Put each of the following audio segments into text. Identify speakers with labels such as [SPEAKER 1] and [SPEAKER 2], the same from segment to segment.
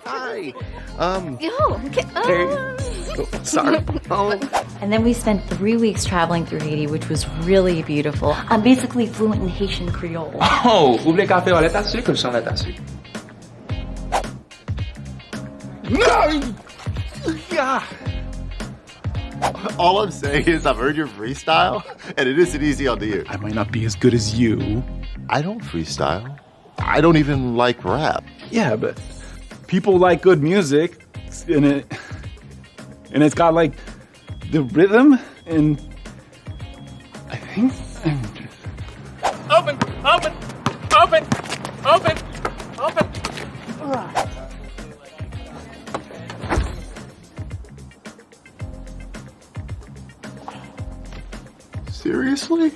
[SPEAKER 1] Hi.
[SPEAKER 2] Sorry.
[SPEAKER 3] And then we spent 3 weeks traveling through Haiti, which was really beautiful. I'm basically fluent in Haitian Creole.
[SPEAKER 2] Oh, vous voulez café au lait à sucre ou sans lait à sucre?
[SPEAKER 1] Yeah. All I'm saying is I've heard your freestyle, and it isn't easy on the ear.
[SPEAKER 4] I might not be as good as you.
[SPEAKER 1] I don't freestyle. I don't even like rap.
[SPEAKER 4] Yeah, but people like good music, and it's got like the rhythm, and I think
[SPEAKER 5] Open!
[SPEAKER 1] Seriously?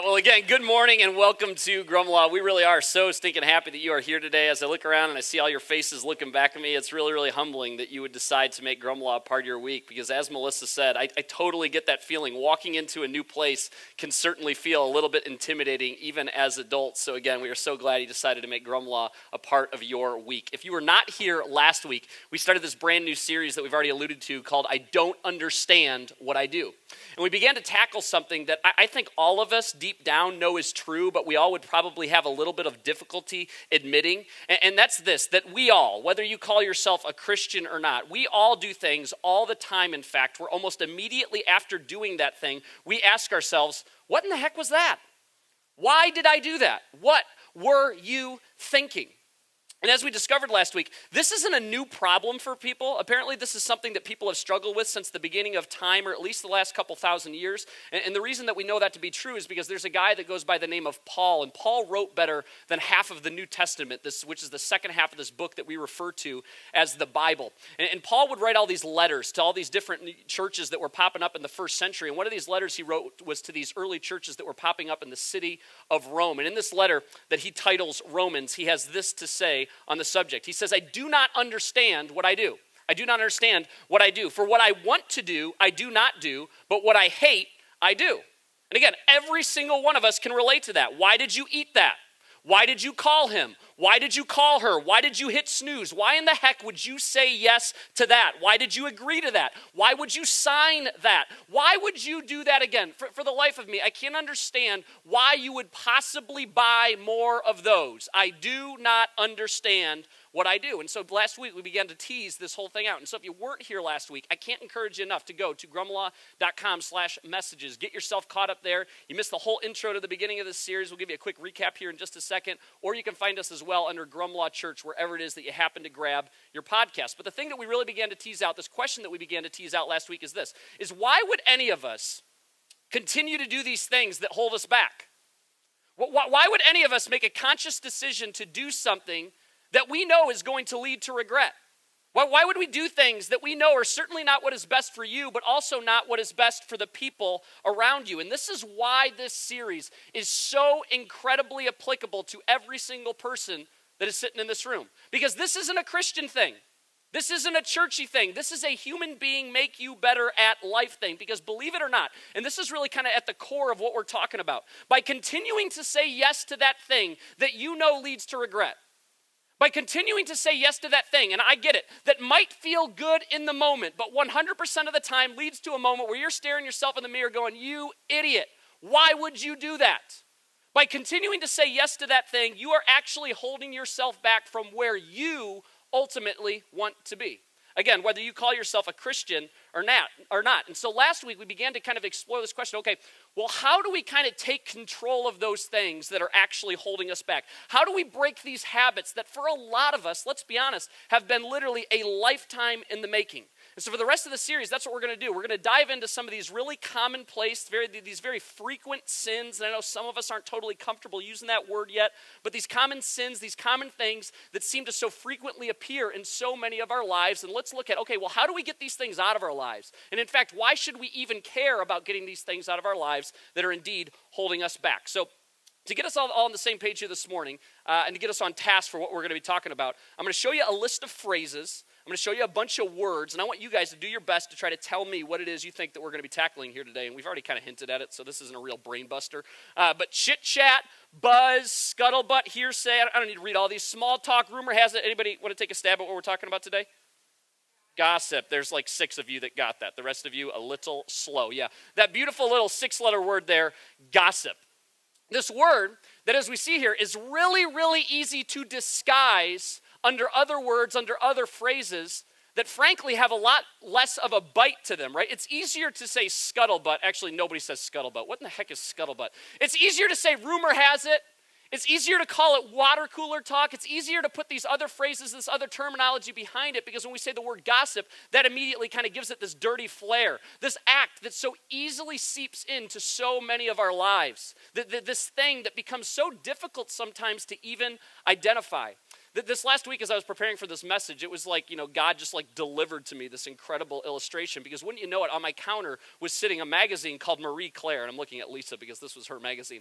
[SPEAKER 5] Well, again, good morning and welcome to Grumlaw. We really are so stinking happy that you are here today. As I look around and I see all your faces looking back at me, it's really, really humbling that you would decide to make Grumlaw a part of your week, because as Melissa said, I totally get that feeling. Walking into a new place can certainly feel a little bit intimidating, even as adults. So again, we are so glad you decided to make Grumlaw a part of your week. If you were not here last week, we started this brand new series that we've already alluded to called I Don't Understand What I Do. And we began to tackle something that I think all of us deep down know is true, but we all would probably have a little bit of difficulty admitting. And that's this, that we all, whether you call yourself a Christian or not, we all do things all the time, in fact, where almost immediately after doing that thing, we ask ourselves, what in the heck was that? Why did I do that? What were you thinking? And as we discovered last week, this isn't a new problem for people. Apparently, this is something that people have struggled with since the beginning of time, or at least the last couple thousand years. And the reason that we know that to be true is because there's a guy that goes by the name of Paul, and Paul wrote better than half of the New Testament, which is the second half of this book that we refer to as the Bible. And Paul would write all these letters to all these different churches that were popping up in the first century. And one of these letters he wrote was to these early churches that were popping up in the city of Rome. And in this letter that he titles Romans, he has this to say on the subject. He says, I do not understand what I do. I do not understand what I do. For what I want to do, I do not do, but what I hate, I do. And again, every single one of us can relate to that. Why did you eat that? Why did you call him? Why did you call her? Why did you hit snooze? Why in the heck would you say yes to that? Why did you agree to that? Why would you sign that? Why would you do that again? For the life of me, I can't understand why you would possibly buy more of those. I do not understand what I do. And so last week we began to tease this whole thing out. And so if you weren't here last week, I can't encourage you enough to go to grumlaw.com/messages. Get yourself caught up there. You missed the whole intro to the beginning of this series. We'll give you a quick recap here in just a second. Or you can find us as well under Grumlaw Church, wherever it is that you happen to grab your podcast. But the thing that we really began to tease out, this question that we began to tease out last week is this, is why would any of us continue to do these things that hold us back? Why would any of us make a conscious decision to do something that we know is going to lead to regret? Why would we do things that we know are certainly not what is best for you, but also not what is best for the people around you? And this is why this series is so incredibly applicable to every single person that is sitting in this room. Because this isn't a Christian thing. This isn't a churchy thing. This is a human being make you better at life thing. Because believe it or not, and this is really kind of at the core of what we're talking about, by continuing to say yes to that thing that you know leads to regret, by continuing to say yes to that thing, and I get it, that might feel good in the moment, but 100% of the time leads to a moment where you're staring yourself in the mirror going, you idiot, why would you do that? By continuing to say yes to that thing, you are actually holding yourself back from where you ultimately want to be. Again, whether you call yourself a Christian or not. And so last week we began to kind of explore this question, okay, well, how do we kind of take control of those things that are actually holding us back? How do we break these habits that for a lot of us, let's be honest, have been literally a lifetime in the making? And so for the rest of the series, that's what we're going to do. We're going to dive into some of these really commonplace, these very frequent sins. And I know some of us aren't totally comfortable using that word yet, but these common sins, these common things that seem to so frequently appear in so many of our lives. And let's look at, okay, well, how do we get these things out of our lives? And in fact, why should we even care about getting these things out of our lives that are indeed holding us back? So to get us all on the same page here this morning and to get us on task for what we're going to be talking about, I'm going to show you a list of phrases I'm going to show you a bunch of words, and I want you guys to do your best to try to tell me what it is you think that we're going to be tackling here today. And we've already kind of hinted at it, so this isn't a real brain buster. But chit chat, buzz, scuttlebutt, hearsay. I don't need to read all these. Small talk, rumor has it. Anybody want to take a stab at what we're talking about today? Gossip. There's like 6 of you that got that. The rest of you a little slow. Yeah, that beautiful little 6-letter word there, gossip. This word that, as we see here, is really, really easy to disguise under other words, under other phrases that frankly have a lot less of a bite to them, right? It's easier to say scuttlebutt. Actually, nobody says scuttlebutt. What in the heck is scuttlebutt? It's easier to say rumor has it. It's easier to call it water cooler talk. It's easier to put these other phrases, this other terminology behind it, because when we say the word gossip, that immediately kind of gives it this dirty flair, this act that so easily seeps into so many of our lives, this thing that becomes so difficult sometimes to even identify. This last week, as I was preparing for this message, it was like, God just like delivered to me this incredible illustration, because wouldn't you know it, on my counter was sitting a magazine called Marie Claire, and I'm looking at Lisa because this was her magazine.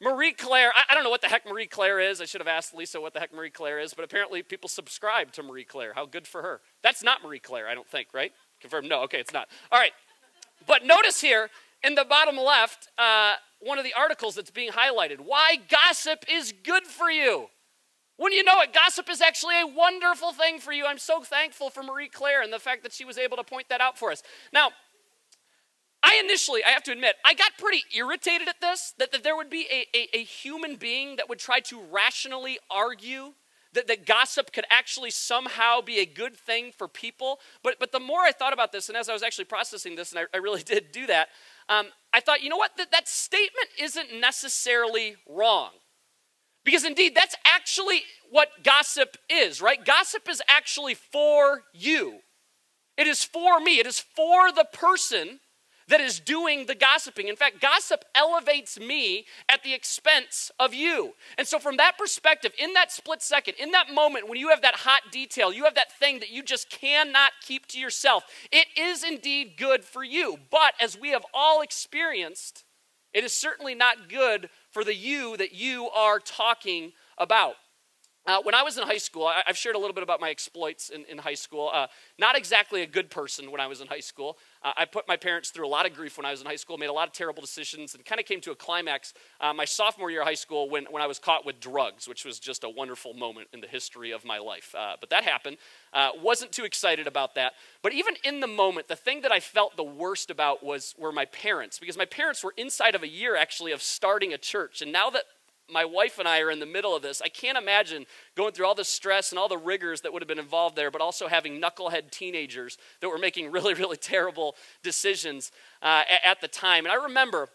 [SPEAKER 5] Marie Claire, I don't know what the heck Marie Claire is. I should have asked Lisa what the heck Marie Claire is, but apparently people subscribe to Marie Claire. How good for her. That's not Marie Claire, I don't think, right? Confirmed? No, okay, it's not. All right, but notice here in the bottom left, one of the articles that's being highlighted, why gossip is good for you. Wouldn't you know it, gossip is actually a wonderful thing for you. I'm so thankful for Marie Claire and the fact that she was able to point that out for us. Now, I have to admit, I got pretty irritated at this, that there would be a human being that would try to rationally argue that gossip could actually somehow be a good thing for people. But the more I thought about this, and as I was actually processing this, and I really did do that, I thought, you know what, that statement isn't necessarily wrong. Because indeed, that's actually what gossip is, right? Gossip is actually for you. It is for me. It is for the person that is doing the gossiping. In fact, gossip elevates me at the expense of you. And so from that perspective, in that split second, in that moment when you have that hot detail, you have that thing that you just cannot keep to yourself, it is indeed good for you. But as we have all experienced, it is certainly not good for the you that you are talking about. When I was in high school, I've shared a little bit about my exploits in high school. Not exactly a good person when I was in high school. I put my parents through a lot of grief when I was in high school, made a lot of terrible decisions, and kind of came to a climax my sophomore year of high school when I was caught with drugs, which was just a wonderful moment in the history of my life. But that happened. Wasn't too excited about that. But even in the moment, the thing that I felt the worst about were my parents, because my parents were inside of a year actually of starting a church. And now that my wife and I are in the middle of this, I can't imagine going through all the stress and all the rigors that would have been involved there, but also having knucklehead teenagers that were making really, really terrible decisions at the time. And I remember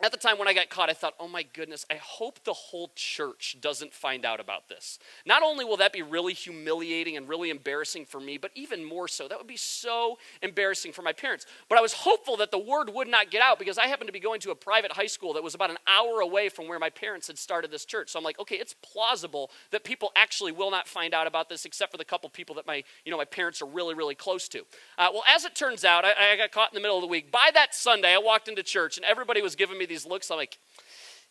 [SPEAKER 5] at the time when I got caught, I thought, oh my goodness, I hope the whole church doesn't find out about this. Not only will that be really humiliating and really embarrassing for me, but even more so, that would be so embarrassing for my parents. But I was hopeful that the word would not get out, because I happened to be going to a private high school that was about an hour away from where my parents had started this church. So I'm like, okay, it's plausible that people actually will not find out about this, except for the couple people that my parents are really, really close to. Well, as it turns out, I got caught in the middle of the week. By that Sunday, I walked into church, and everybody was giving me these looks. I'm like,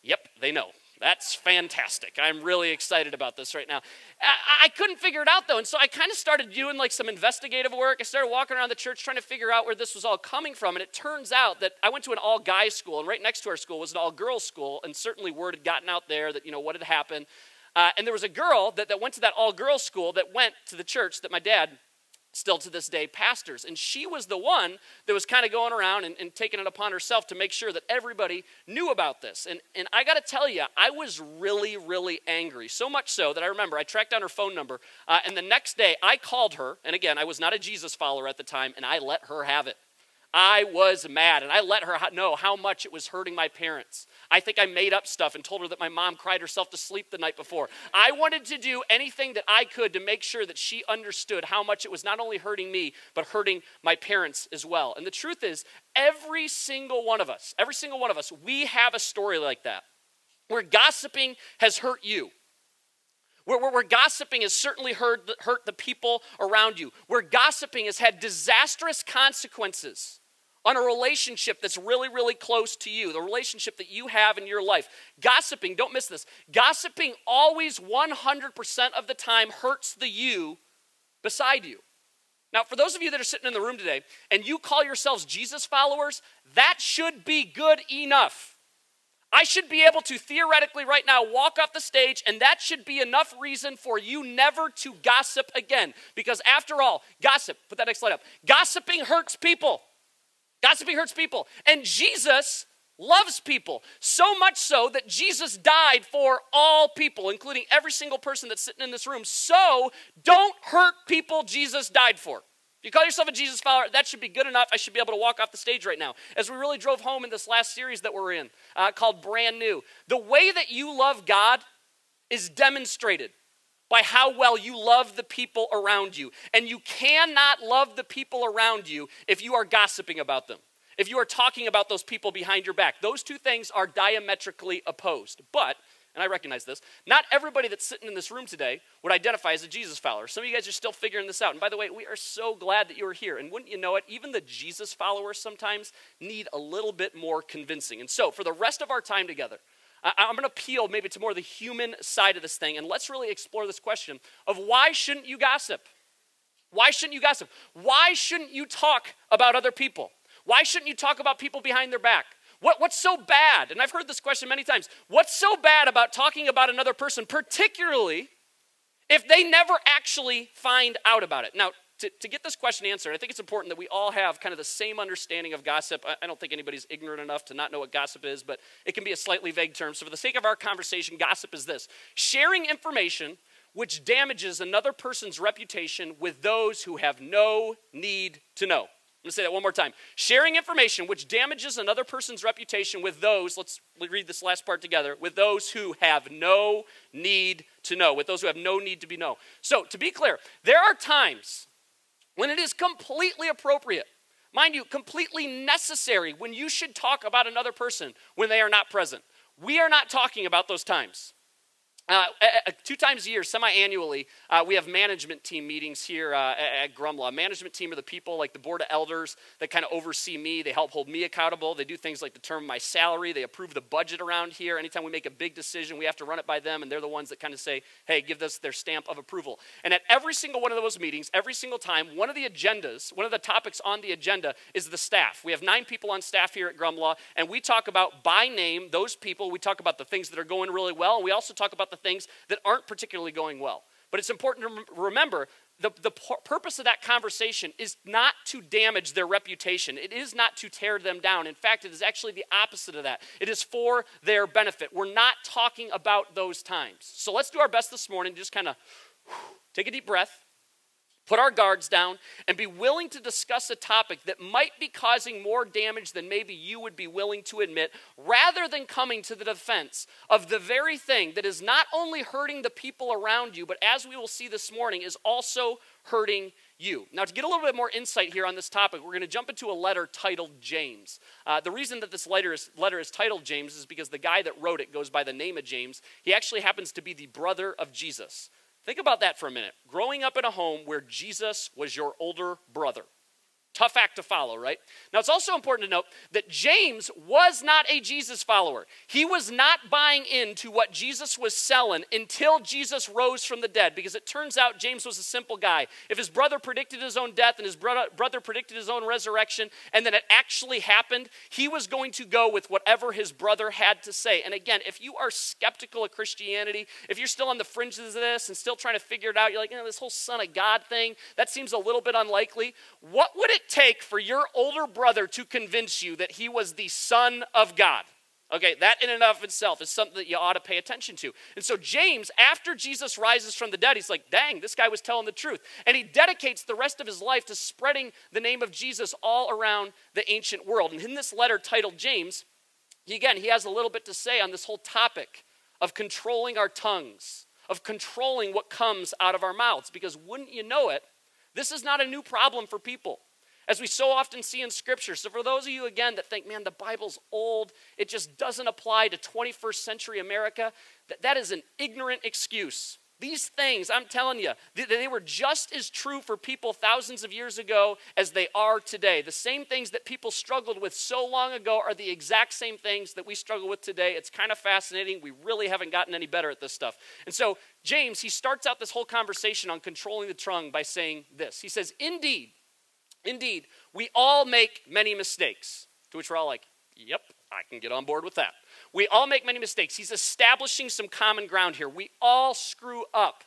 [SPEAKER 5] yep, they know. That's fantastic. I'm really excited about this right now. I couldn't figure it out, though, and so I kind of started doing like some investigative work. I started walking around the church trying to figure out where this was all coming from, and it turns out that I went to an all-guys school, and right next to our school was an all-girls school, and certainly word had gotten out there that, what had happened. And there was a girl that went to that all-girls school that went to the church that my dad still to this day pastors. And she was the one that was kind of going around and taking it upon herself to make sure that everybody knew about this. And I got to tell you, I was really, really angry. So much so that I remember I tracked down her phone number. And the next day I called her. And again, I was not a Jesus follower at the time. And I let her have it. I was mad, and I let her know how much it was hurting my parents. I think I made up stuff and told her that my mom cried herself to sleep the night before. I wanted to do anything that I could to make sure that she understood how much it was not only hurting me, but hurting my parents as well. And the truth is, every single one of us, we have a story like that, where gossiping has hurt you. Where gossiping has certainly hurt the people around you. Where gossiping has had disastrous consequences on a relationship that's really, really close to you, the relationship that you have in your life. Gossiping, don't miss this, gossiping always 100% of the time hurts the you beside you. Now, for those of you that are sitting in the room today and you call yourselves Jesus followers, that should be good enough. I should be able to theoretically right now walk off the stage, and that should be enough reason for you never to gossip again. Because after all, gossip, put that next slide up, gossiping hurts people. Gossiping hurts people. And Jesus loves people, so much so that Jesus died for all people, including every single person that's sitting in this room. So don't hurt people Jesus died for. If you call yourself a Jesus follower, that should be good enough. I should be able to walk off the stage right now. As we really drove home in this last series that we're in, called Brand New, the way that you love God is demonstrated by how well you love the people around you. And you cannot love the people around you if you are gossiping about them, if you are talking about those people behind your back. Those two things are diametrically opposed. But, and I recognize this, not everybody that's sitting in this room today would identify as a Jesus follower. Some of you guys are still figuring this out. And by the way, we are so glad that you're here. And wouldn't you know it, even the Jesus followers sometimes need a little bit more convincing. And so for the rest of our time together, I'm going to appeal maybe to more the human side of this thing. And let's really explore this question of why shouldn't you gossip? Why shouldn't you gossip? Why shouldn't you talk about other people? Why shouldn't you talk about people behind their back? What's so bad? And I've heard this question many times. What's so bad about talking about another person, particularly if they never actually find out about it? Now, to get this question answered, I think it's important that we all have kind of the same understanding of gossip. I don't think anybody's ignorant enough to not know what gossip is, but it can be a slightly vague term. So for the sake of our conversation, gossip is this: sharing information which damages another person's reputation with those who have no need to know. I'm going to say that one more time. Sharing information which damages another person's reputation with those, let's read this last part together, with those who have no need to know, with those who have no need to be known. So to be clear, there are times when it is completely appropriate, mind you, completely necessary, when you should talk about another person when they are not present. We are not talking about those times. 2 times a year, semi-annually, we have management team meetings here at Grumlaw. Management team are the people like the board of elders that kind of oversee me. They help hold me accountable. They do things like determine my salary. They approve the budget around here. Anytime we make a big decision, we have to run it by them, and they're the ones that kind of say, hey, give us their stamp of approval. And at every single one of those meetings, every single time, one of the topics on the agenda is the staff. We have 9 people on staff here at Grumlaw, and we talk about by name those people. We talk about the things that are going really well, and we also talk about the things that aren't particularly going well. But it's important to remember the purpose of that conversation is not to damage their reputation. It is not to tear them down. In fact, it is actually the opposite of that. It is for their benefit. We're not talking about those times. So let's do our best this morning to just kind of take a deep breath, put our guards down, and be willing to discuss a topic that might be causing more damage than maybe you would be willing to admit, rather than coming to the defense of the very thing that is not only hurting the people around you, but as we will see this morning, is also hurting you. Now, to get a little bit more insight here on this topic, we're going to jump into a letter titled James. The reason that this letter is titled James is because the guy that wrote it goes by the name of James. He actually happens to be the brother of Jesus. Think about that for a minute. Growing up in a home where Jesus was your older brother. Tough act to follow, right? Now, it's also important to note that James was not a Jesus follower. He was not buying into what Jesus was selling until Jesus rose from the dead, because it turns out James was a simple guy. If his brother predicted his own death and his brother predicted his own resurrection, and then it actually happened, he was going to go with whatever his brother had to say. And again, if you are skeptical of Christianity, if you're still on the fringes of this and still trying to figure it out, you're like, this whole Son of God thing, that seems a little bit unlikely. What would it take for your older brother to convince you that he was the Son of God? Okay, that in and of itself is something that you ought to pay attention to. And so James, after Jesus rises from the dead, he's like, dang, this guy was telling the truth. And he dedicates the rest of his life to spreading the name of Jesus all around the ancient world. And in this letter titled James, he has a little bit to say on this whole topic of controlling our tongues, of controlling what comes out of our mouths. Because wouldn't you know it, this is not a new problem for people, as we so often see in Scripture. So for those of you, again, that think, man, the Bible's old, it just doesn't apply to 21st century America, that is an ignorant excuse. These things, I'm telling you, they were just as true for people thousands of years ago as they are today. The same things that people struggled with so long ago are the exact same things that we struggle with today. It's kind of fascinating. We really haven't gotten any better at this stuff. And so James, he starts out this whole conversation on controlling the tongue by saying this. He says, indeed, we all make many mistakes. To which we're all like, yep, I can get on board with that. We all make many mistakes. He's establishing some common ground here. We all screw up,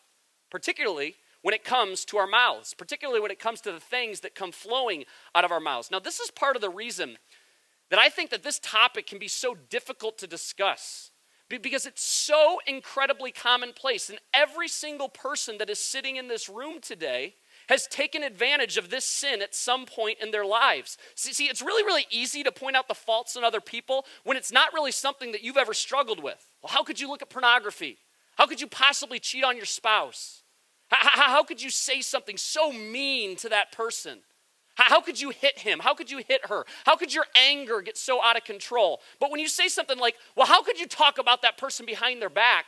[SPEAKER 5] particularly when it comes to our mouths, particularly when it comes to the things that come flowing out of our mouths. Now, this is part of the reason that I think that this topic can be so difficult to discuss, because it's so incredibly commonplace. And every single person that is sitting in this room today has taken advantage of this sin at some point in their lives. See, it's really, really easy to point out the faults in other people when it's not really something that you've ever struggled with. Well, how could you look at pornography? How could you possibly cheat on your spouse? How could you say something so mean to that person? How could you hit him? How could you hit her? How could your anger get so out of control? But when you say something like, well, how could you talk about that person behind their back?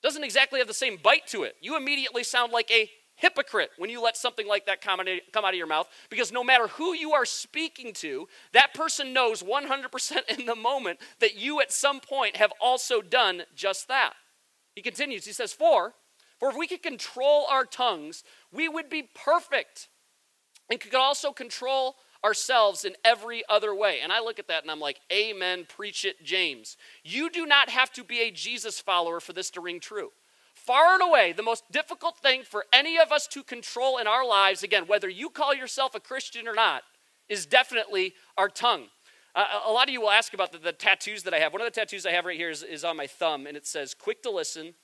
[SPEAKER 5] Doesn't exactly have the same bite to it. You immediately sound like a hypocrite when you let something like that come out of your mouth, because no matter who you are speaking to, that person knows 100% in the moment that you at some point have also done just that. He continues, he says, for if we could control our tongues, we would be perfect and could also control ourselves in every other way. And I look at that and I'm like, amen, preach it, James. You do not have to be a Jesus follower for this to ring true. Far and away, the most difficult thing for any of us to control in our lives, again, whether you call yourself a Christian or not, is definitely our tongue. A lot of you will ask about the tattoos that I have. One of the tattoos I have right here is on my thumb, and it says, quick to listen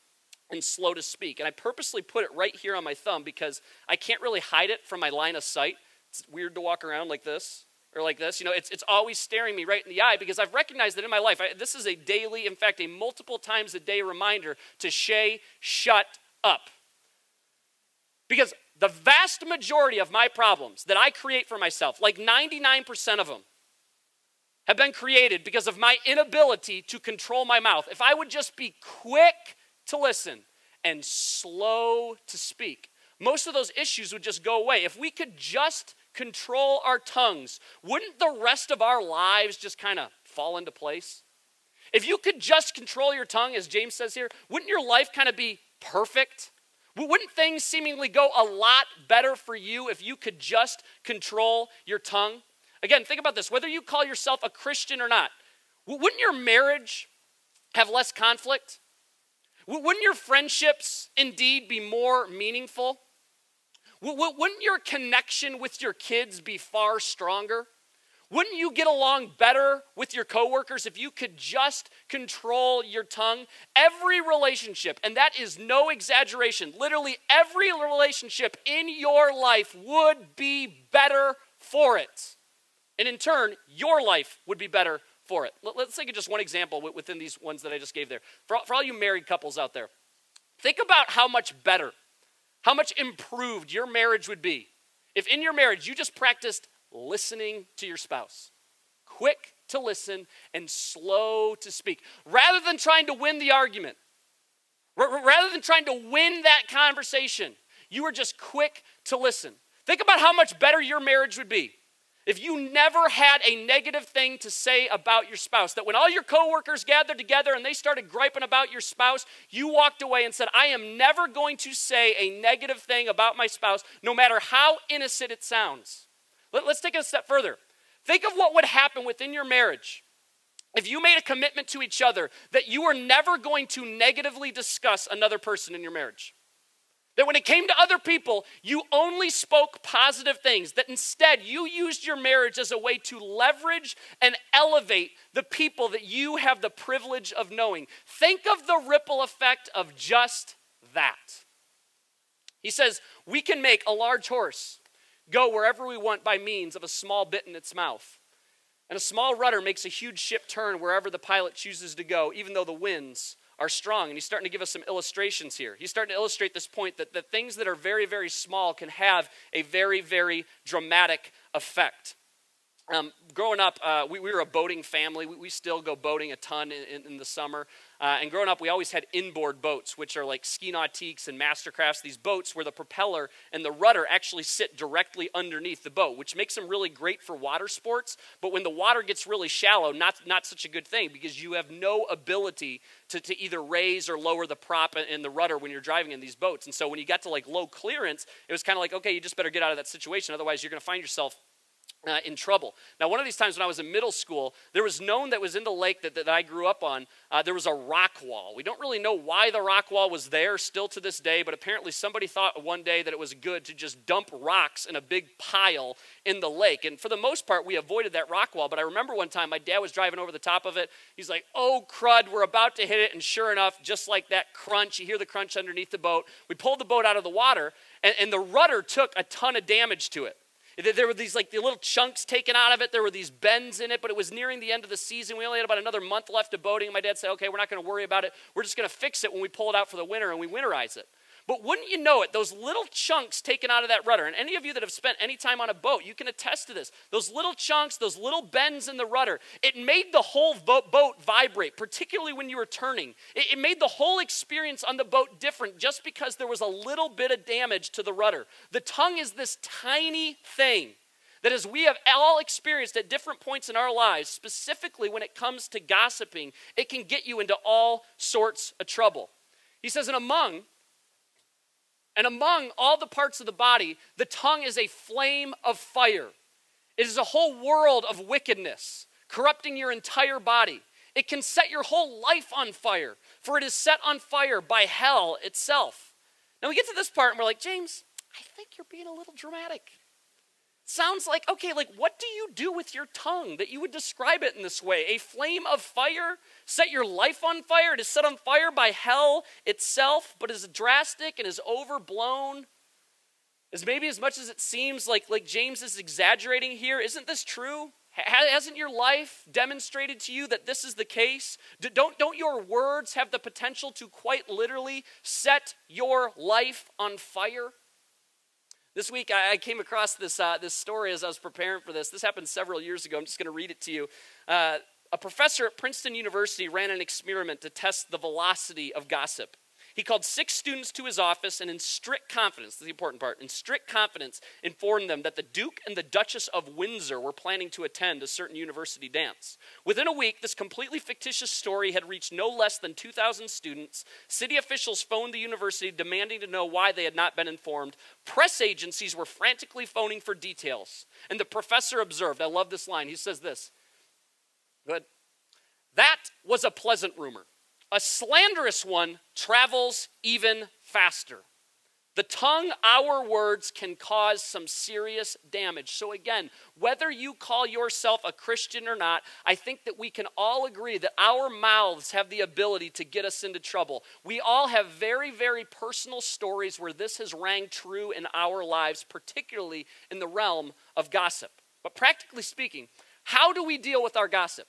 [SPEAKER 5] and slow to speak. And I purposely put it right here on my thumb because I can't really hide it from my line of sight. It's weird to walk around like this. Or like this, it's always staring me right in the eye because I've recognized that in my life. This is a daily, in fact, a multiple times a day reminder to shut up. Because the vast majority of my problems that I create for myself, like 99% of them, have been created because of my inability to control my mouth. If I would just be quick to listen and slow to speak, most of those issues would just go away. If we could just control our tongues, wouldn't the rest of our lives just kind of fall into place? If you could just control your tongue, as James says here, wouldn't your life kind of be perfect? Wouldn't things seemingly go a lot better for you if you could just control your tongue? Again, think about this. Whether you call yourself a Christian or not, wouldn't your marriage have less conflict? Wouldn't your friendships indeed be more meaningful? Wouldn't your connection with your kids be far stronger? Wouldn't you get along better with your coworkers if you could just control your tongue? Every relationship, and that is no exaggeration, literally every relationship in your life would be better for it. And in turn, your life would be better for it. Let's take just one example within these ones that I just gave there. For all you married couples out there, think about how much better, how much improved your marriage would be if in your marriage you just practiced listening to your spouse. Quick to listen and slow to speak. Rather than trying to win the argument, rather than trying to win that conversation, you were just quick to listen. Think about how much better your marriage would be if you never had a negative thing to say about your spouse. That when all your coworkers gathered together and they started griping about your spouse, you walked away and said, I am never going to say a negative thing about my spouse, no matter how innocent it sounds. Let's take it a step further. Think of what would happen within your marriage if you made a commitment to each other that you were never going to negatively discuss another person in your marriage. That when it came to other people, you only spoke positive things. That instead, you used your marriage as a way to leverage and elevate the people that you have the privilege of knowing. Think of the ripple effect of just that. He says, we can make a large horse go wherever we want by means of a small bit in its mouth. And a small rudder makes a huge ship turn wherever the pilot chooses to go, even though the winds are strong. And he's starting to give us some illustrations here. He's starting to illustrate this point that the things that are very, very small can have a very, very dramatic effect. Growing up, we were a boating family. We still go boating a ton in the summer. And growing up, we always had inboard boats, which are like ski nautiques and mastercrafts, these boats where the propeller and the rudder actually sit directly underneath the boat, which makes them really great for water sports. But when the water gets really shallow, not such a good thing, because you have no ability to either raise or lower the prop and the rudder when you're driving in these boats. And so when you got to like low clearance, it was kind of like, okay, you just better get out of that situation. Otherwise, you're going to find yourself in trouble. Now, one of these times when I was in middle school, there was known that was in the lake that I grew up on, there was a rock wall. We don't really know why the rock wall was there still to this day, but apparently somebody thought one day that it was good to just dump rocks in a big pile in the lake. And for the most part, we avoided that rock wall. But I remember one time my dad was driving over the top of it. He's like, oh, crud, we're about to hit it. And sure enough, just like that crunch, you hear the crunch underneath the boat. We pulled the boat out of the water, and the rudder took a ton of damage to it. There were these like the little chunks taken out of it. There were these bends in it, but it was nearing the end of the season. We only had about another month left of boating. My dad said, okay, we're not going to worry about it. We're just going to fix it when we pull it out for the winter, and we winterize it. But wouldn't you know it, those little chunks taken out of that rudder, and any of you that have spent any time on a boat, you can attest to this. Those little chunks, those little bends in the rudder, it made the whole boat vibrate, particularly when you were turning. It made the whole experience on the boat different just because there was a little bit of damage to the rudder. The tongue is this tiny thing that, as we have all experienced at different points in our lives, specifically when it comes to gossiping, it can get you into all sorts of trouble. He says, and among all the parts of the body, the tongue is a flame of fire. It is a whole world of wickedness, corrupting your entire body. It can set your whole life on fire, for it is set on fire by hell itself. Now we get to this part and we're like, James, I think you're being a little dramatic. Sounds like, okay, like what do you do with your tongue that you would describe it in this way? A flame of fire? Set your life on fire? It is set on fire by hell itself, but is drastic and is overblown. As maybe as much as it seems like James is exaggerating here, isn't this true? Hasn't your life demonstrated to you that this is the case? Don't your words have the potential to quite literally set your life on fire? This week, I came across this story as I was preparing for this. This happened several years ago. I'm just going to read it to you. A professor at Princeton University ran an experiment to test the velocity of gossip. He called 6 students to his office and in strict confidence, this is the important part, in strict confidence informed them that the Duke and the Duchess of Windsor were planning to attend a certain university dance. Within a week, this completely fictitious story had reached no less than 2,000 students. City officials phoned the university demanding to know why they had not been informed. Press agencies were frantically phoning for details. And the professor observed, I love this line, he says this, go ahead, that was a pleasant rumor. A slanderous one travels even faster. The tongue, our words, can cause some serious damage. So again, whether you call yourself a Christian or not, I think that we can all agree that our mouths have the ability to get us into trouble. We all have very, very personal stories where this has rang true in our lives, particularly in the realm of gossip. But practically speaking, how do we deal with our gossip?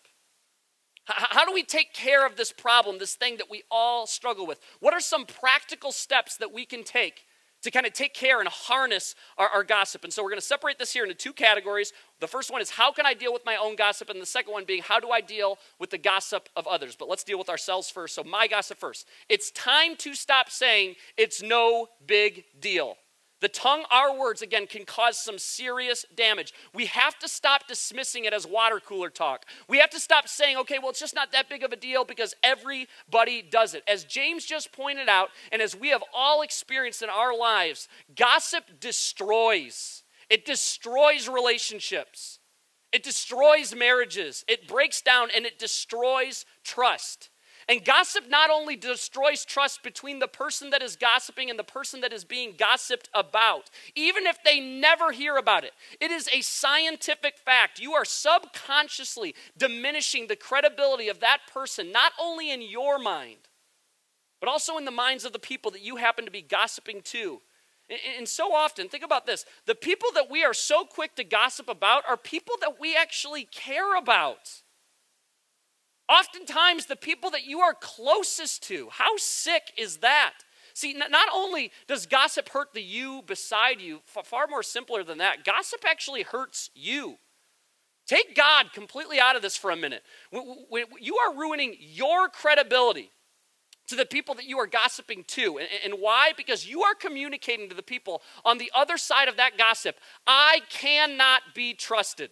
[SPEAKER 5] How do we take care of this problem, this thing that we all struggle with? What are some practical steps that we can take to kind of take care and harness our gossip? And so we're going to separate this here into 2 categories. The first one is how can I deal with my own gossip? And the second one being how do I deal with the gossip of others? But let's deal with ourselves first. So my gossip first. It's time to stop saying it's no big deal. The tongue, our words, again, can cause some serious damage. We have to stop dismissing it as water cooler talk. We have to stop saying, okay, well, it's just not that big of a deal because everybody does it. As James just pointed out, and as we have all experienced in our lives, gossip destroys. It destroys relationships. It destroys marriages. It breaks down and it destroys trust. And gossip not only destroys trust between the person that is gossiping and the person that is being gossiped about, even if they never hear about it. It is a scientific fact. You are subconsciously diminishing the credibility of that person, not only in your mind, but also in the minds of the people that you happen to be gossiping to. And so often, think about this, the people that we are so quick to gossip about are people that we actually care about. Oftentimes, the people that you are closest to. How sick is that? See, not only does gossip hurt the you beside you, far more simpler than that, gossip actually hurts you. Take God completely out of this for a minute. You are ruining your credibility to the people that you are gossiping to. And why? Because you are communicating to the people on the other side of that gossip, I cannot be trusted.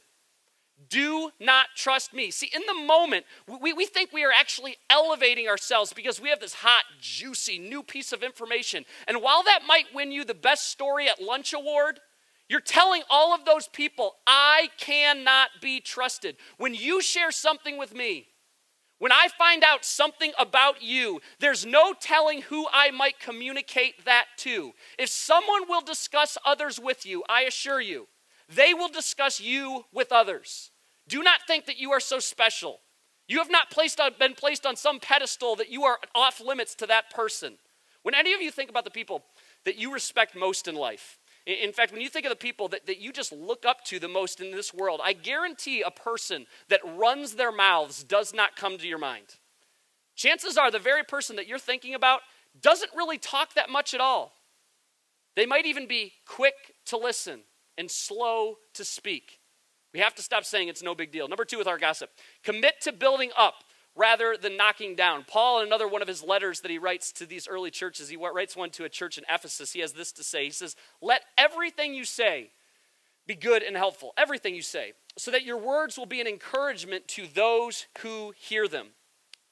[SPEAKER 5] Do not trust me. See, in the moment, we think we are actually elevating ourselves because we have this hot, juicy, new piece of information. And while that might win you the best story at lunch award, you're telling all of those people, I cannot be trusted. When you share something with me, when I find out something about you, there's no telling who I might communicate that to. If someone will discuss others with you, I assure you, they will discuss you with others. Do not think that you are so special. You have not been placed on some pedestal that you are off limits to that person. When any of you think about the people that you respect most in life, in fact, when you think of the people that you just look up to the most in this world, I guarantee a person that runs their mouths does not come to your mind. Chances are the very person that you're thinking about doesn't really talk that much at all. They might even be quick to listen and slow to speak. We have to stop saying it's no big deal. Number 2 with our gossip, commit to building up rather than knocking down. Paul, in another one of his letters that he writes to these early churches, he writes one to a church in Ephesus. He has this to say. He says, let everything you say be good and helpful, everything you say, so that your words will be an encouragement to those who hear them.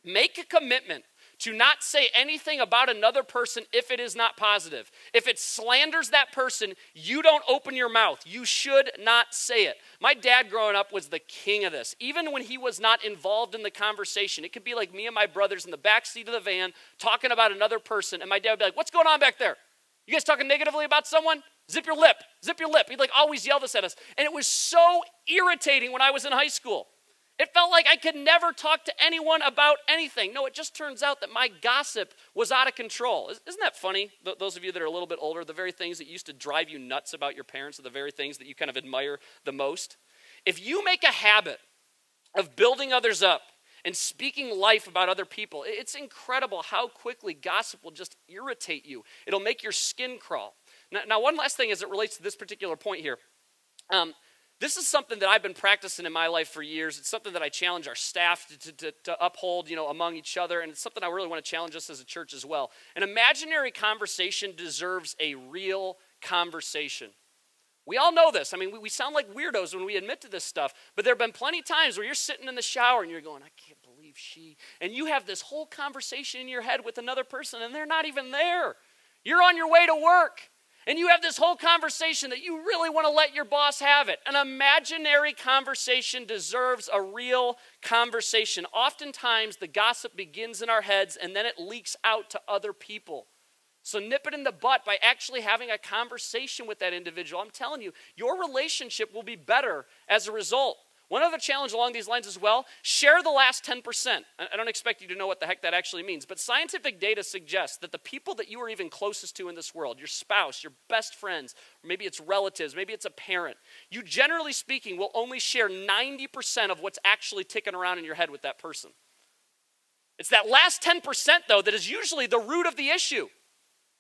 [SPEAKER 5] Make a commitment to not say anything about another person if it is not positive. If it slanders that person, you don't open your mouth. You should not say it. My dad growing up was the king of this. Even when he was not involved in the conversation, it could be like me and my brothers in the back seat of the van talking about another person, and my dad would be like, what's going on back there? You guys talking negatively about someone? Zip your lip, zip your lip. He'd like always yell this at us. And it was so irritating when I was in high school. It felt like I could never talk to anyone about anything. No, it just turns out that my gossip was out of control. Isn't that funny? Those of you that are a little bit older, the very things that used to drive you nuts about your parents are the very things that you kind of admire the most. If you make a habit of building others up and speaking life about other people, it's incredible how quickly gossip will just irritate you. It'll make your skin crawl. Now, one last thing as it relates to this particular point here. This is something that I've been practicing in my life for years. It's something that I challenge our staff to uphold, among each other, and it's something I really want to challenge us as a church as well. An imaginary conversation deserves a real conversation. We all know this. I mean, we sound like weirdos when we admit to this stuff, but there have been plenty of times where you're sitting in the shower and you're going, I can't believe she, and you have this whole conversation in your head with another person and they're not even there. You're on your way to work. And you have this whole conversation that you really want to let your boss have it. An imaginary conversation deserves a real conversation. Oftentimes, the gossip begins in our heads and then it leaks out to other people. So nip it in the butt by actually having a conversation with that individual. I'm telling you, your relationship will be better as a result. One other challenge along these lines as well, share the last 10%. I don't expect you to know what the heck that actually means, but scientific data suggests that the people that you are even closest to in this world, your spouse, your best friends, or maybe it's relatives, maybe it's a parent, you generally speaking will only share 90% of what's actually ticking around in your head with that person. It's that last 10% though that is usually the root of the issue.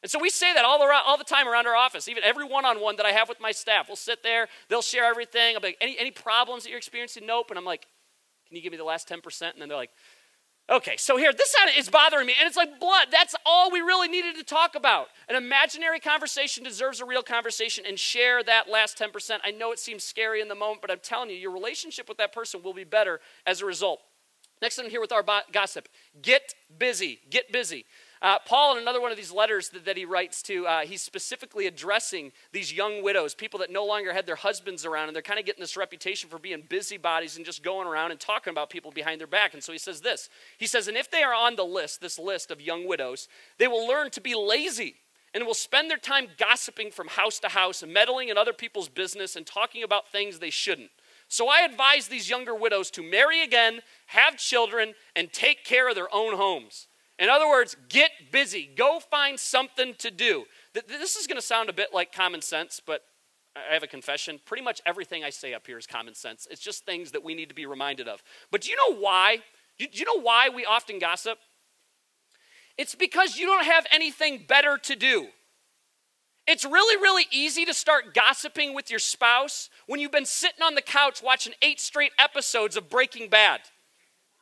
[SPEAKER 5] And so we say that all the time around our office, even every one-on-one that I have with my staff. We'll sit there, they'll share everything. I'll be like, any problems that you're experiencing? Nope. And I'm like, can you give me the last 10%? And then they're like, okay, so here, this is bothering me. And it's like blood. That's all we really needed to talk about. An imaginary conversation deserves a real conversation, and share that last 10%. I know it seems scary in the moment, but I'm telling you, your relationship with that person will be better as a result. Next thing here with our gossip, get busy, get busy. Paul, in another one of these letters that he writes to, he's specifically addressing these young widows, people that no longer had their husbands around, and they're kind of getting this reputation for being busybodies and just going around and talking about people behind their back. And so he says this. He says, and if they are on the list, this list of young widows, they will learn to be lazy and will spend their time gossiping from house to house, meddling in other people's business and talking about things they shouldn't. So I advise these younger widows to marry again, have children, and take care of their own homes. In other words, get busy. Go find something to do. This is going to sound a bit like common sense, but I have a confession. Pretty much everything I say up here is common sense. It's just things that we need to be reminded of. But do you know why? Do you know why we often gossip? It's because you don't have anything better to do. It's really, really easy to start gossiping with your spouse when you've been sitting on the couch watching 8 straight episodes of Breaking Bad.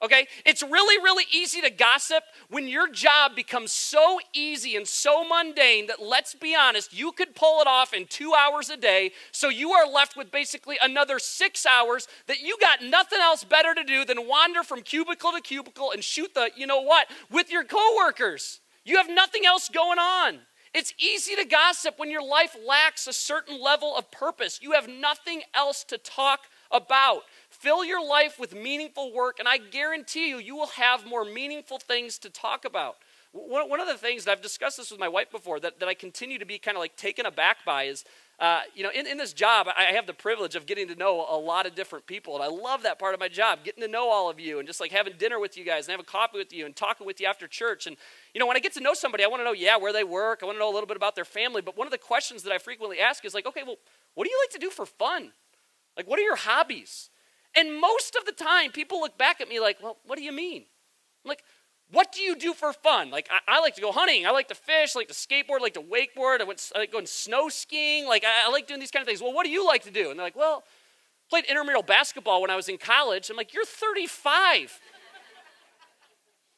[SPEAKER 5] Okay? It's really, really easy to gossip when your job becomes so easy and so mundane that, let's be honest, you could pull it off in 2 hours a day, so you are left with basically another 6 hours that you got nothing else better to do than wander from cubicle to cubicle and shoot the, you know what, with your coworkers. You have nothing else going on. It's easy to gossip when your life lacks a certain level of purpose. You have nothing else to talk about. Fill your life with meaningful work, and I guarantee you, you will have more meaningful things to talk about. One of the things, that I've discussed this with my wife before, that I continue to be kind of like taken aback by is, in this job, I have the privilege of getting to know a lot of different people, and I love that part of my job, getting to know all of you, and just like having dinner with you guys, and having coffee with you, and talking with you after church. And, when I get to know somebody, I want to know, where they work, I want to know a little bit about their family, but one of the questions that I frequently ask is like, okay, well, what do you like to do for fun? Like, what are your hobbies? And most of the time, people look back at me like, well, what do you mean? I'm like, what do you do for fun? Like, I like to go hunting. I like to fish. I like to skateboard. I like to wakeboard. I like going snow skiing. Like, I like doing these kind of things. Well, what do you like to do? And they're like, well, played intramural basketball when I was in college. I'm like, you're 35.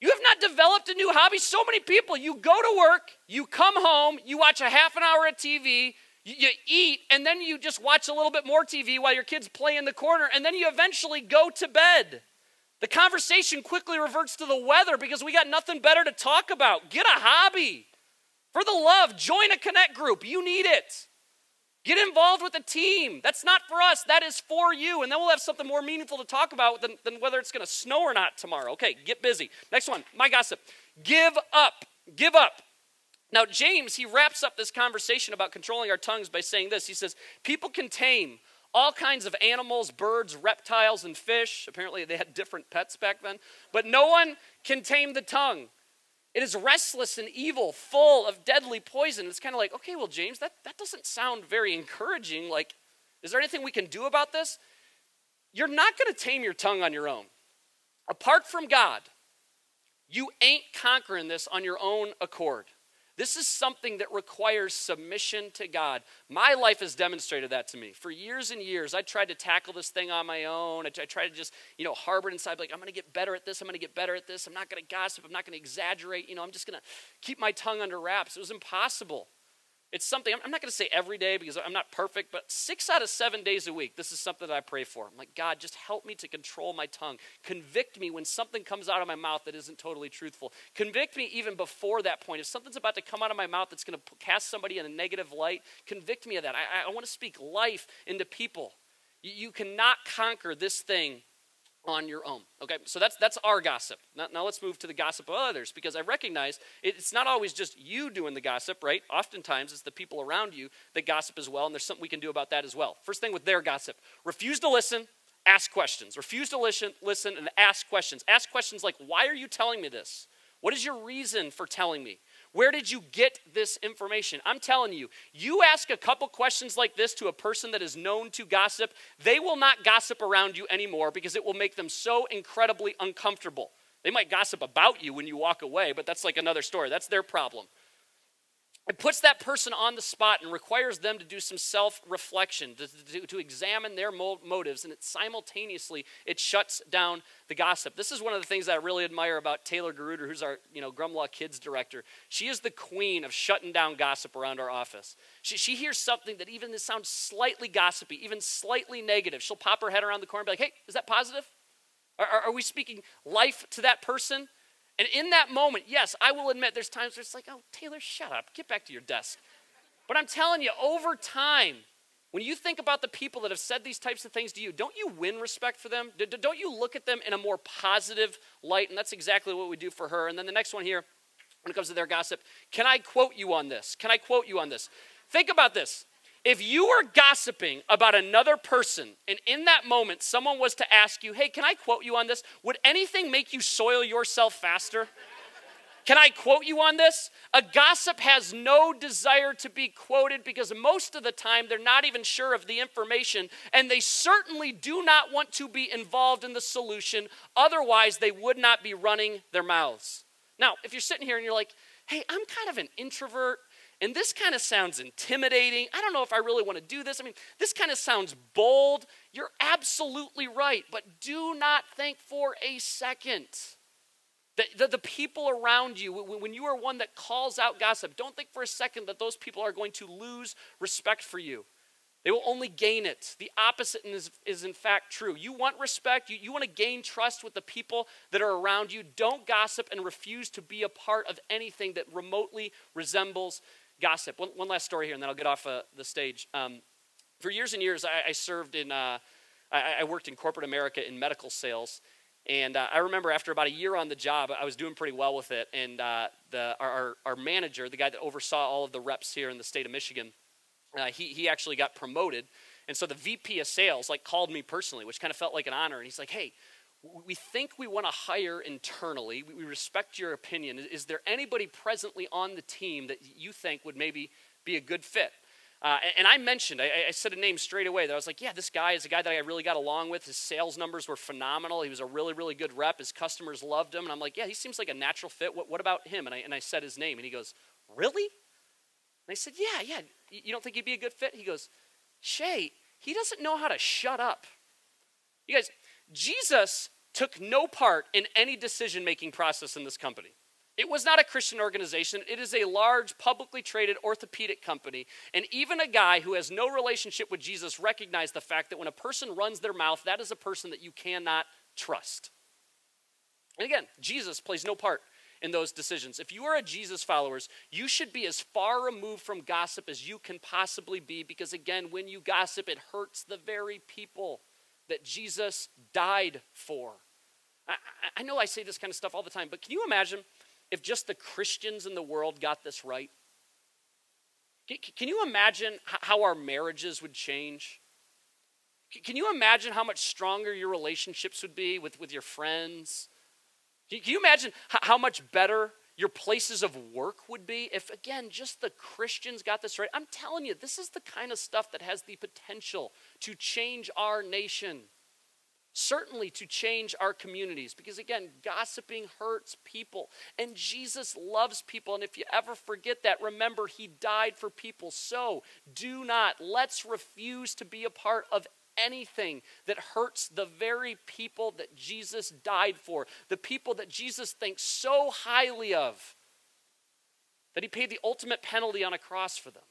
[SPEAKER 5] You have not developed a new hobby. So many people, you go to work, you come home, you watch a half an hour of TV, you eat, and then you just watch a little bit more TV while your kids play in the corner, and then you eventually go to bed. The conversation quickly reverts to the weather because we got nothing better to talk about. Get a hobby. For the love, join a connect group. You need it. Get involved with a team. That's not for us. That is for you. And then we'll have something more meaningful to talk about than whether it's going to snow or not tomorrow. Okay, get busy. Next one, my gossip. Give up. Give up. Now, James, he wraps up this conversation about controlling our tongues by saying this. He says, people can tame all kinds of animals, birds, reptiles, and fish. Apparently, they had different pets back then. But no one can tame the tongue. It is restless and evil, full of deadly poison. It's kind of like, okay, well, James, that doesn't sound very encouraging. Like, is there anything we can do about this? You're not going to tame your tongue on your own. Apart from God, you ain't conquering this on your own accord. This is something that requires submission to God. My life has demonstrated that to me. For years and years, I tried to tackle this thing on my own. I tried to just, harbor it inside, like, I'm going to get better at this. I'm going to get better at this. I'm not going to gossip. I'm not going to exaggerate. I'm just going to keep my tongue under wraps. It was impossible. It's something, I'm not going to say every day because I'm not perfect, but 6 out of 7 days a week, this is something that I pray for. I'm like, God, just help me to control my tongue. Convict me when something comes out of my mouth that isn't totally truthful. Convict me even before that point. If something's about to come out of my mouth that's going to cast somebody in a negative light, convict me of that. I want to speak life into people. You cannot conquer this thing on your own. Okay, so that's our gossip. Now let's move to the gossip of others, because I recognize it's not always just you doing the gossip, right? Oftentimes it's the people around you that gossip as well, and there's something we can do about that as well. First thing with their gossip, refuse to listen, ask questions. Refuse to listen and ask questions. Ask questions like, why are you telling me this? What is your reason for telling me? Where did you get this information? I'm telling you, you ask a couple questions like this to a person that is known to gossip, they will not gossip around you anymore because it will make them so incredibly uncomfortable. They might gossip about you when you walk away, but that's like another story. That's their problem. It puts that person on the spot and requires them to do some self-reflection, to examine their motives, and simultaneously it shuts down the gossip. This is one of the things that I really admire about Taylor Garuder, who's our Grumlaw Kids director. She is the queen of shutting down gossip around our office. She hears something that even sounds slightly gossipy, even slightly negative. She'll pop her head around the corner and be like, hey, is that positive? Are we speaking life to that person? And in that moment, yes, I will admit there's times where it's like, oh, Taylor, shut up. Get back to your desk. But I'm telling you, over time, when you think about the people that have said these types of things to you, don't you win respect for them? Don't you look at them in a more positive light? And that's exactly what we do for her. And then the next one here, when it comes to their gossip, can I quote you on this? Can I quote you on this? Think about this. If you were gossiping about another person, and in that moment someone was to ask you, hey, can I quote you on this? Would anything make you soil yourself faster? Can I quote you on this? A gossip has no desire to be quoted because most of the time they're not even sure of the information, and they certainly do not want to be involved in the solution. Otherwise, they would not be running their mouths. Now, if you're sitting here and you're like, hey, I'm kind of an introvert, and this kind of sounds intimidating. I don't know if I really want to do this. I mean, this kind of sounds bold. You're absolutely right, but do not think for a second that the people around you, when you are one that calls out gossip, don't think for a second that those people are going to lose respect for you. They will only gain it. The opposite is in fact true. You want respect, you want to gain trust with the people that are around you. Don't gossip and refuse to be a part of anything that remotely resembles gossip. One last story here, and then I'll get off the stage. For years and years, I served in, I worked in corporate America in medical sales. And I remember after about a year on the job, I was doing pretty well with it. And our manager, the guy that oversaw all of the reps here in the state of Michigan, he actually got promoted. And so the VP of sales called me personally, which kind of felt like an honor. And he's like, hey, we think we want to hire internally. We respect your opinion. Is there anybody presently on the team that you think would maybe be a good fit? And I mentioned, I said a name straight away that I was like, yeah, this guy is a guy that I really got along with. His sales numbers were phenomenal. He was a really, really good rep. His customers loved him. And I'm like, yeah, he seems like a natural fit. What about him? And I said his name. And he goes, really? And I said, yeah. You don't think he'd be a good fit? He goes, Shay, he doesn't know how to shut up. You guys, Jesus took no part in any decision-making process in this company. It was not a Christian organization. It is a large, publicly traded orthopedic company. And even a guy who has no relationship with Jesus recognized the fact that when a person runs their mouth, that is a person that you cannot trust. And again, Jesus plays no part in those decisions. If you are a Jesus followers, you should be as far removed from gossip as you can possibly be, because again, when you gossip, it hurts the very people that Jesus died for. I know I say this kind of stuff all the time, but can you imagine if just the Christians in the world got this right? Can you imagine how our marriages would change? Can you imagine how much stronger your relationships would be with your friends? Can you imagine how much better your places of work would be if, again, just the Christians got this right? I'm telling you, this is the kind of stuff that has the potential to change our nation. Certainly to change our communities. Because, again, gossiping hurts people. And Jesus loves people. And if you ever forget that, remember, he died for people. So let's refuse to be a part of anything that hurts the very people that Jesus died for, the people that Jesus thinks so highly of, that he paid the ultimate penalty on a cross for them.